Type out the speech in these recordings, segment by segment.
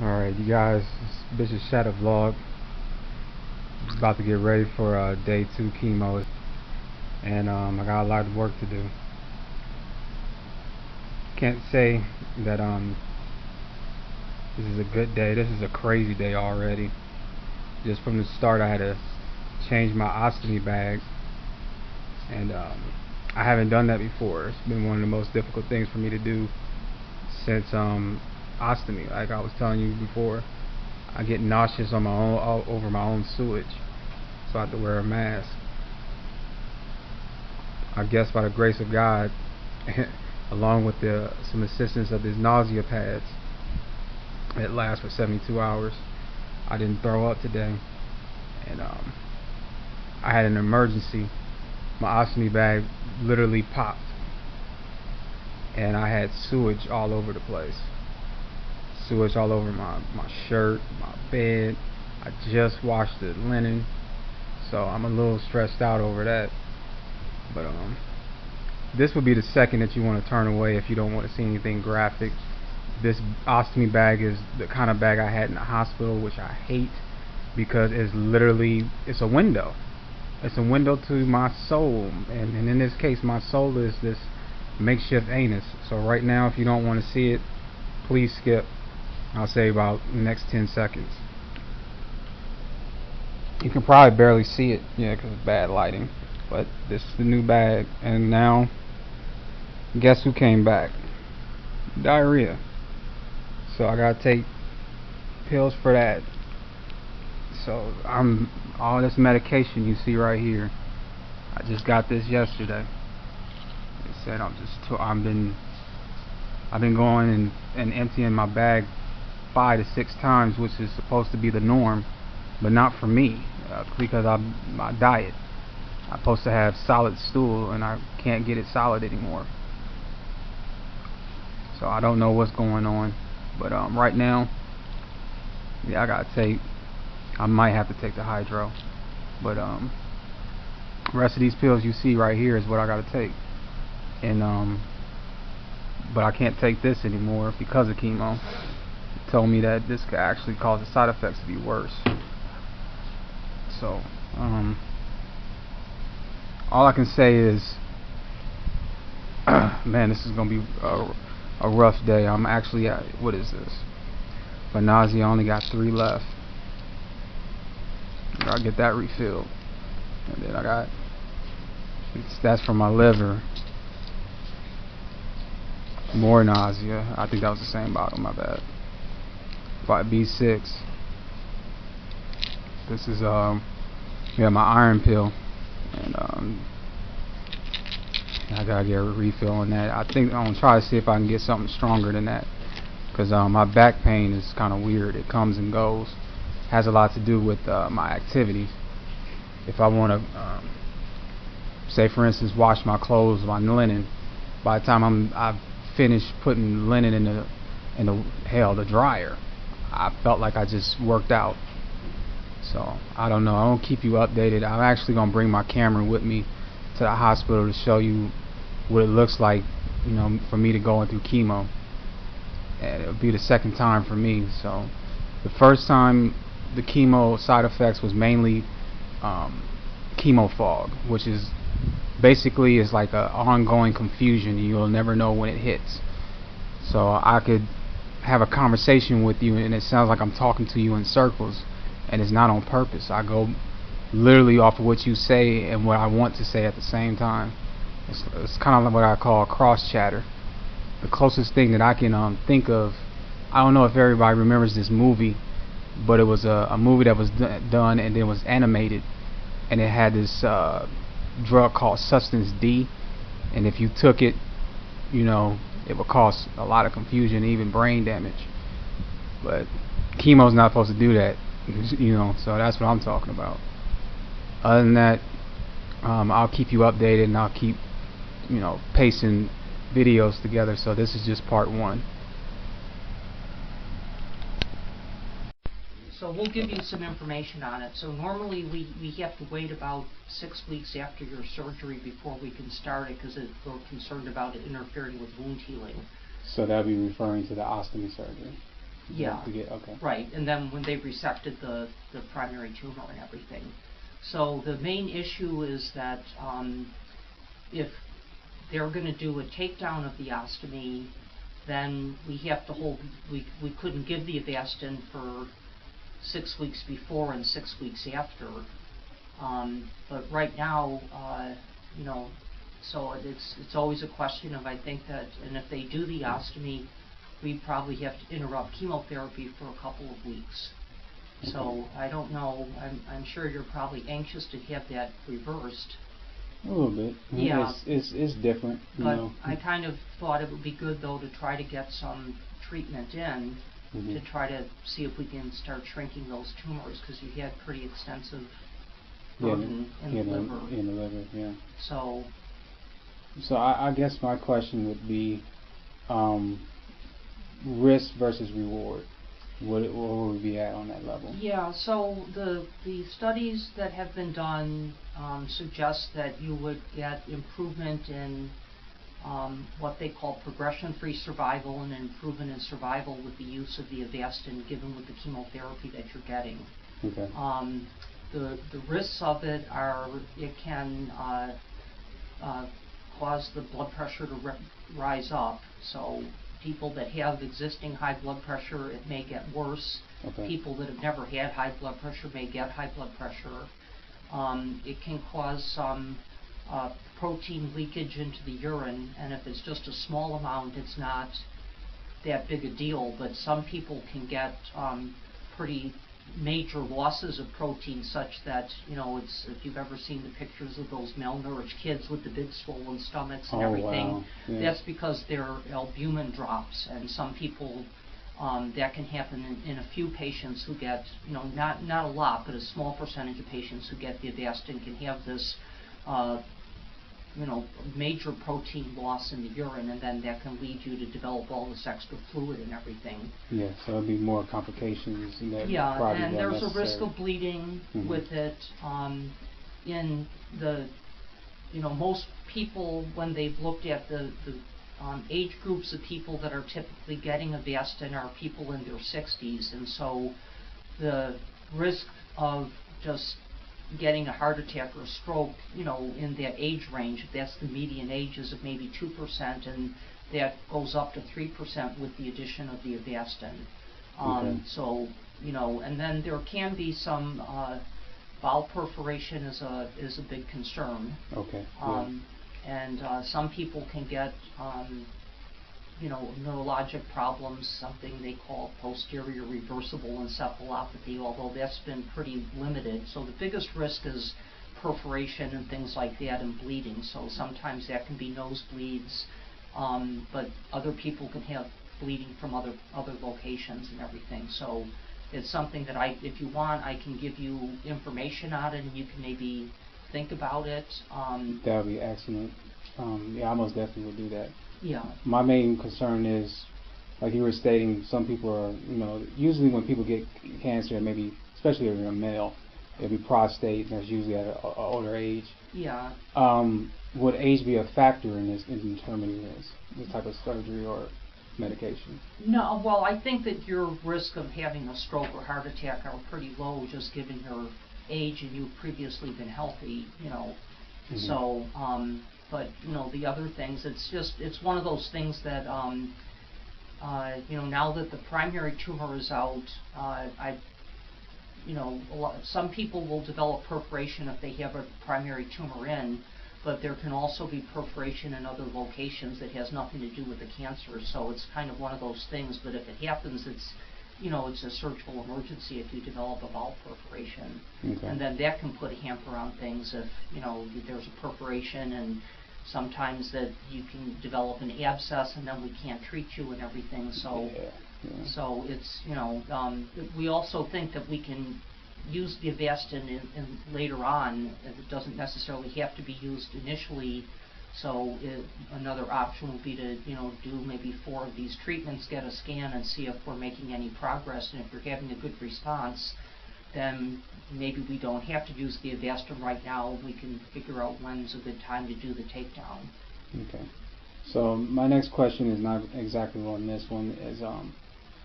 Alright, you guys, it's bishopshattavlog. About to get ready for day 2 chemo, and I got a lot of work to do. Can't say that this is a good day. This is a crazy day already. Just from the start, I had to change my ostomy bag, and I haven't done that before. It's been one of the most difficult things for me to do since ostomy. Like I was telling you before, I get nauseous on my own over my own sewage, so I have to wear a mask. I guess by the grace of God, along with some assistance of these nausea pads that last for 72 hours, I didn't throw up today. And I had an emergency. My ostomy bag literally popped, and I had sewage all over the place. Sewage all over my shirt, my bed. I just washed the linen, so I'm a little stressed out over that. But this would be the second that you want to turn away if you don't want to see anything graphic. This ostomy bag is the kind of bag I had in the hospital, which I hate because it's a window. It's a window to my soul, and in this case my soul is this makeshift anus. So right now, if you don't want to see it, please skip. I'll say about the next 10 seconds. You can probably barely see it, yeah, because it's bad lighting. But this is the new bag, and now guess who came back? Diarrhea. So I gotta take pills for that. So all this medication you see right here, I just got this yesterday. It said I've been going and emptying my bag 5 to 6 times, which is supposed to be the norm, but not for me, because my diet. I'm supposed to have solid stool, and I can't get it solid anymore. So I don't know what's going on, but right now, yeah, I might have to take the hydro, but the rest of these pills you see right here is what I gotta take, and but I can't take this anymore because of chemo. It told me that this could actually cause the side effects to be worse. So all I can say is, man, this is gonna be a rough day. I'm actually at, what is this? For nausea, I only got 3 left. I'll get that refilled, and then that's for my liver. More nausea. I think that was the same bottle. My bad. B6. This is yeah, my iron pill, and I gotta get a refill on that. I think I'm gonna try to see if I can get something stronger than that, because my back pain is kind of weird. It comes and goes. Has a lot to do with my activities. If I want to, say for instance, wash my clothes, my linen, by the time I've finished putting linen in the dryer, I felt like I just worked out. So I don't know. I won't keep you updated. I'm actually gonna bring my camera with me to the hospital to show you what it looks like, you know, for me to go through chemo. And it'll be the second time for me. So the first time, the chemo side effects was mainly chemo fog, which is basically is like a ongoing confusion. You'll never know when it hits. So I could have a conversation with you, and it sounds like I'm talking to you in circles, and it's not on purpose. I go literally off of what you say and what I want to say at the same time. It's kind of like what I call cross chatter. The closest thing that I can think of, I don't know if everybody remembers this movie, but it was a movie that was done and then was animated, and it had this drug called Substance D, and if you took it, you know, it would cause a lot of confusion, even brain damage. But chemo's not supposed to do that, you know, so that's what I'm talking about. Other than that, I'll keep you updated, and I'll keep, you know, pacing videos together. So this is just part 1. So we'll give you some information on it. So normally we have to wait about 6 weeks after your surgery before we can start it, because we're concerned about it interfering with wound healing. So that'll be referring to the ostomy surgery. Yeah. Okay. Right, and then when they resected the primary tumor and everything. So the main issue is that if they're going to do a takedown of the ostomy, then we have to hold, we couldn't give the Avastin for 6 weeks before and 6 weeks after. But right now, you know, so it's always a question of, I think that, and if they do the ostomy, we probably have to interrupt chemotherapy for a couple of weeks. So I don't know, I'm sure you're probably anxious to have that reversed. A little bit. Yeah. It's different, you But know. I kind of thought it would be good, though, to try to get some treatment in to try to see if we can start shrinking those tumors, because you had pretty extensive burden in the liver. In the liver, yeah. So I guess my question would be risk versus reward. Where would we be at on that level? yeah, so the studies that have been done suggest that you would get improvement in what they call progression-free survival and improvement in survival with the use of the Avastin given with the chemotherapy that you're getting. Okay. The risks of it are it can cause the blood pressure to rise up. So people that have existing high blood pressure, it may get worse. Okay. People that have never had high blood pressure may get high blood pressure. It can cause some protein leakage into the urine, and if it's just a small amount, it's not that big a deal, but some people can get pretty major losses of protein, such that, you know, it's, if you've ever seen the pictures of those malnourished kids with the big swollen stomachs and everything, wow. Yeah. that's because their albumin drops, and some people that can happen in a few patients who get, you know, not a lot, but a small percentage of patients who get the Avastin can have this you know, major protein loss in the urine, and then that can lead you to develop all this extra fluid and everything. Yeah, so it'll be more complications. And that yeah, probably and there's necessary. a risk of bleeding with it. In the, you know, most people, when they've looked at the age groups of people that are typically getting Avastin are people in their 60s, and so the risk of just getting a heart attack or a stroke, you know, in that age range, if that's the median age, is of maybe 2%, and that goes up to 3% with the addition of the Avastin. So, you know, and then there can be some bowel perforation is a big concern. Okay. And some people can get you know, neurologic problems, something they call posterior reversible encephalopathy, although that's been pretty limited. So the biggest risk is perforation and things like that, and bleeding. So sometimes that can be nosebleeds, but other people can have bleeding from other locations and everything. So it's something that if you want, I can give you information on it, and you can maybe think about it. That would be excellent. Yeah, I most definitely would do that. Yeah. My main concern is, like you were stating, some people are, you know, usually when people get cancer, maybe, especially if you're a male, it'll be prostate, and that's usually at an older age. Yeah. Would age be a factor in determining this type of surgery or medication? No, well, I think that your risk of having a stroke or heart attack are pretty low, just given your age and you've previously been healthy, you know. So, but, you know, the other things, it's one of those things that, you know, now that the primary tumor is out, you know, some people will develop perforation if they have a primary tumor in, but there can also be perforation in other locations that has nothing to do with the cancer. So it's kind of one of those things, but if it happens, it's, you know, it's a surgical emergency if you develop a bowel perforation. And then that can put a hamper on things if, you know, there's a perforation, and sometimes that you can develop an abscess and then we can't treat you and everything. So, so it's, you know, we also think that we can use the Avastin in later on. It doesn't necessarily have to be used initially. So another option would be to, you know, do maybe 4 of these treatments, get a scan, and see if we're making any progress. And if you're having a good response, then maybe we don't have to use the Avastin right now. We can figure out when's a good time to do the takedown. Okay. So my next question is not exactly on this one.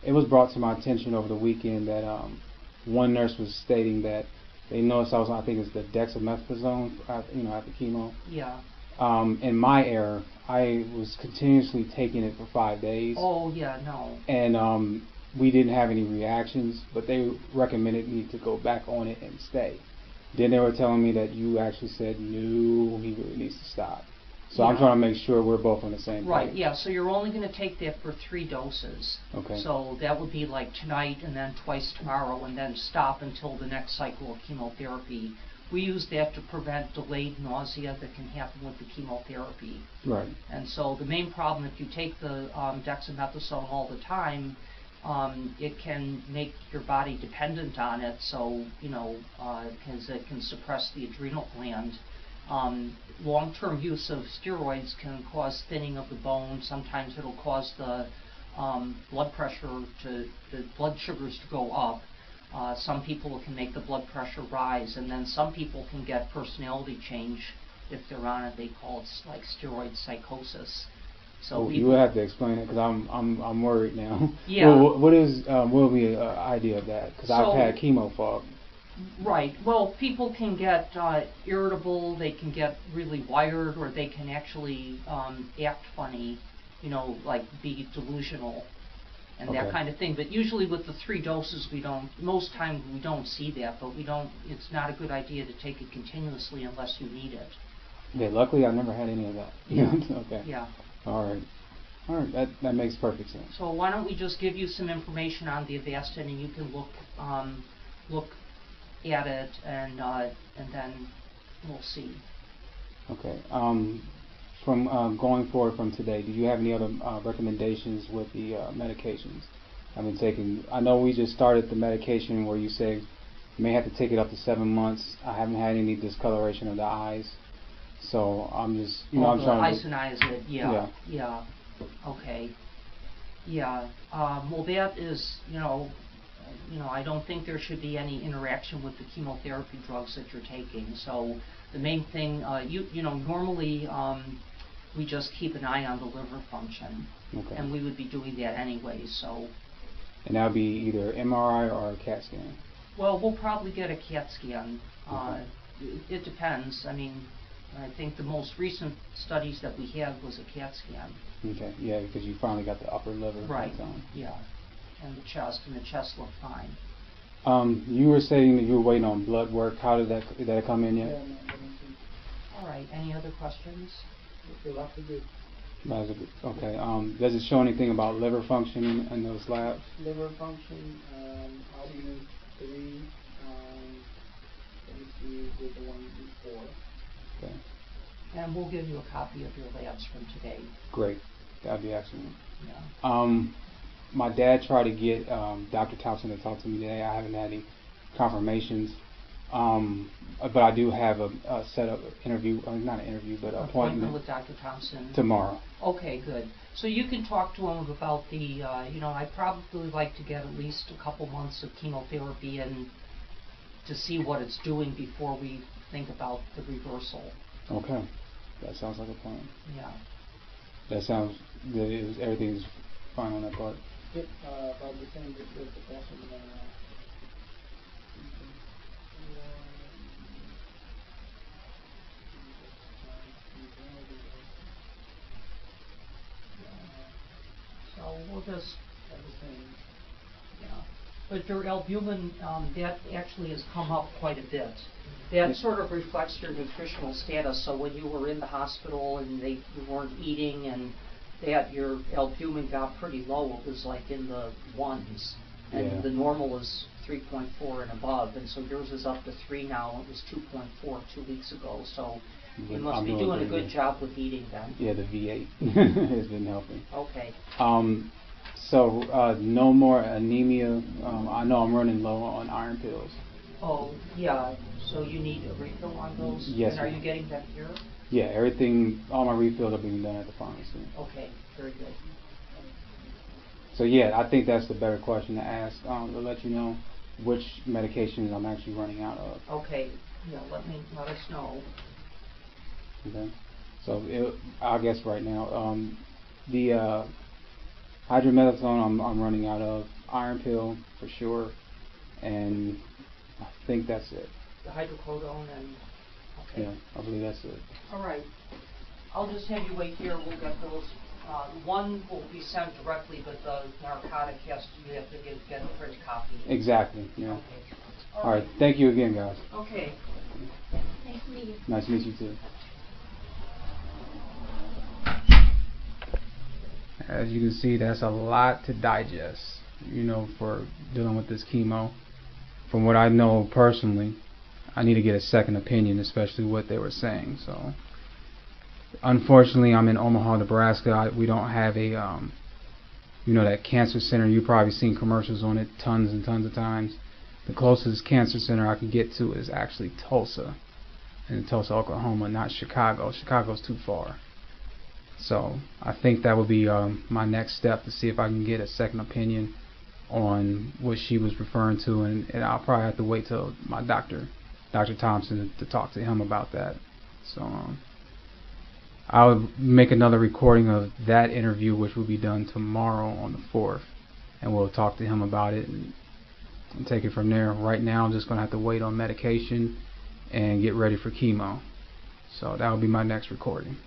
it was brought to my attention over the weekend that one nurse was stating that they noticed I think it's the dexamethasone, after chemo. Yeah. In my error, I was continuously taking it for 5 days. Oh, yeah, no. And we didn't have any reactions, but they recommended me to go back on it and stay. Then they were telling me that you actually said, no, he really needs to stop. So I'm trying to make sure we're both on the same page. Right, yeah, so you're only going to take that for 3 doses. Okay. So that would be like tonight and then twice tomorrow and then stop until the next cycle of chemotherapy. We use that to prevent delayed nausea that can happen with the chemotherapy. Right. And so the main problem, if you take the dexamethasone all the time, it can make your body dependent on it, so, because it can suppress the adrenal gland. Long-term use of steroids can cause thinning of the bone. Sometimes it'll cause the blood sugars to go up. Some people can make the blood pressure rise, and then some people can get personality change if they're on it. They call it like steroid psychosis. So you will have to explain it because I'm worried now. Yeah. Well, what will be an idea of that? Because I've had chemo fog. Right. Well, people can get irritable. They can get really wired, or they can actually act funny. Like be delusional. And that kind of thing. But usually with the 3 doses, most times we don't see that, but it's not a good idea to take it continuously unless you need it. Okay, luckily I never had any of that. Yeah. Okay. Yeah. All right, that makes perfect sense. So why don't we just give you some information on the Avastin, and you can look at it, and then we'll see. Okay. From going forward from today, do you have any other recommendations with the medications I've been taking? I know we just started the medication where you say you may have to take it up to 7 months. I haven't had any discoloration of the eyes, so I'm just I'm trying to isoniazid, yeah. Okay. Yeah. Well, that is I don't think there should be any interaction with the chemotherapy drugs that you're taking. So the main thing, normally we just keep an eye on the liver function, and we would be doing that anyway. So. And that would be either MRI or a CAT scan. Well, we'll probably get a CAT scan. It depends. I mean, I think the most recent studies that we had was a CAT scan. Okay. Yeah, because you finally got the upper liver. Right. Yeah. And the chest looked fine. You were saying that you were waiting on blood work. How did that come in yet? All right. Any other questions? Okay. Does it show anything about liver function in those labs? Liver function, albumine 3. Let me see with the one before. Okay. And we'll give you a copy of your labs from today. Great. That'd be excellent. Yeah. My dad tried to get Dr. Thompson to talk to me today. I haven't had any confirmations. But I do have a set up interview, not an interview, but an appointment with Dr. Thompson tomorrow. Okay, good. So you can talk to him about the, I'd probably like to get at least a couple months of chemotherapy in to see what it's doing before we think about the reversal. Okay, that sounds like a plan. Yeah. That sounds good. Everything's fine on that part. Yep, about the same with the person. So we'll just everything. Yeah. But your albumin, that actually has come up quite a bit. That sort of reflects your nutritional status. So when you were in the hospital and you weren't eating, and that your albumin got pretty low, it was like in the 1s, and the normal is 3.4 and above, and so yours is up to 3 now. It was 2.4 2 weeks ago. So you must be doing a good job with eating then. Yeah, the V8 has been helping. Okay. So no more anemia. I know I'm running low on iron pills. Oh, yeah. So you need a refill on those? Yes. And are you getting them here? Yeah, all my refills are being done at the pharmacy. Okay, very good. So yeah, I think that's the better question to ask, to let you know which medications I'm actually running out of. Okay, yeah, let us know. Okay. So I guess right now, the Hydromethaxone I'm running out of. Iron pill for sure, and I think that's it. The hydrocodone and, okay. Yeah, I believe that's it. All right. I'll just have you wait here. We'll get those. One will be sent directly, but the narcotic you have to get a print copy. Exactly, yeah. Okay. All right, thank you again, guys. Okay. Nice to meet you. Nice to meet you too. As you can see, that's a lot to digest, you know, for dealing with this chemo. From what I know personally, I need to get a second opinion, especially what they were saying. So, unfortunately, I'm in Omaha, Nebraska. We don't have a, you know, that cancer center. You've probably seen commercials on it tons and tons of times. The closest cancer center I can get to is actually Tulsa, in Tulsa, Oklahoma, not Chicago. Chicago's too far. So I think that would be my next step, to see if I can get a second opinion on what she was referring to, and I'll probably have to wait till my Dr. Thompson, to talk to him about that. So I'll make another recording of that interview, which will be done tomorrow on the 4th, and we'll talk to him about it and take it from there. Right now I'm just going to have to wait on medication and get ready for chemo. So that will be my next recording.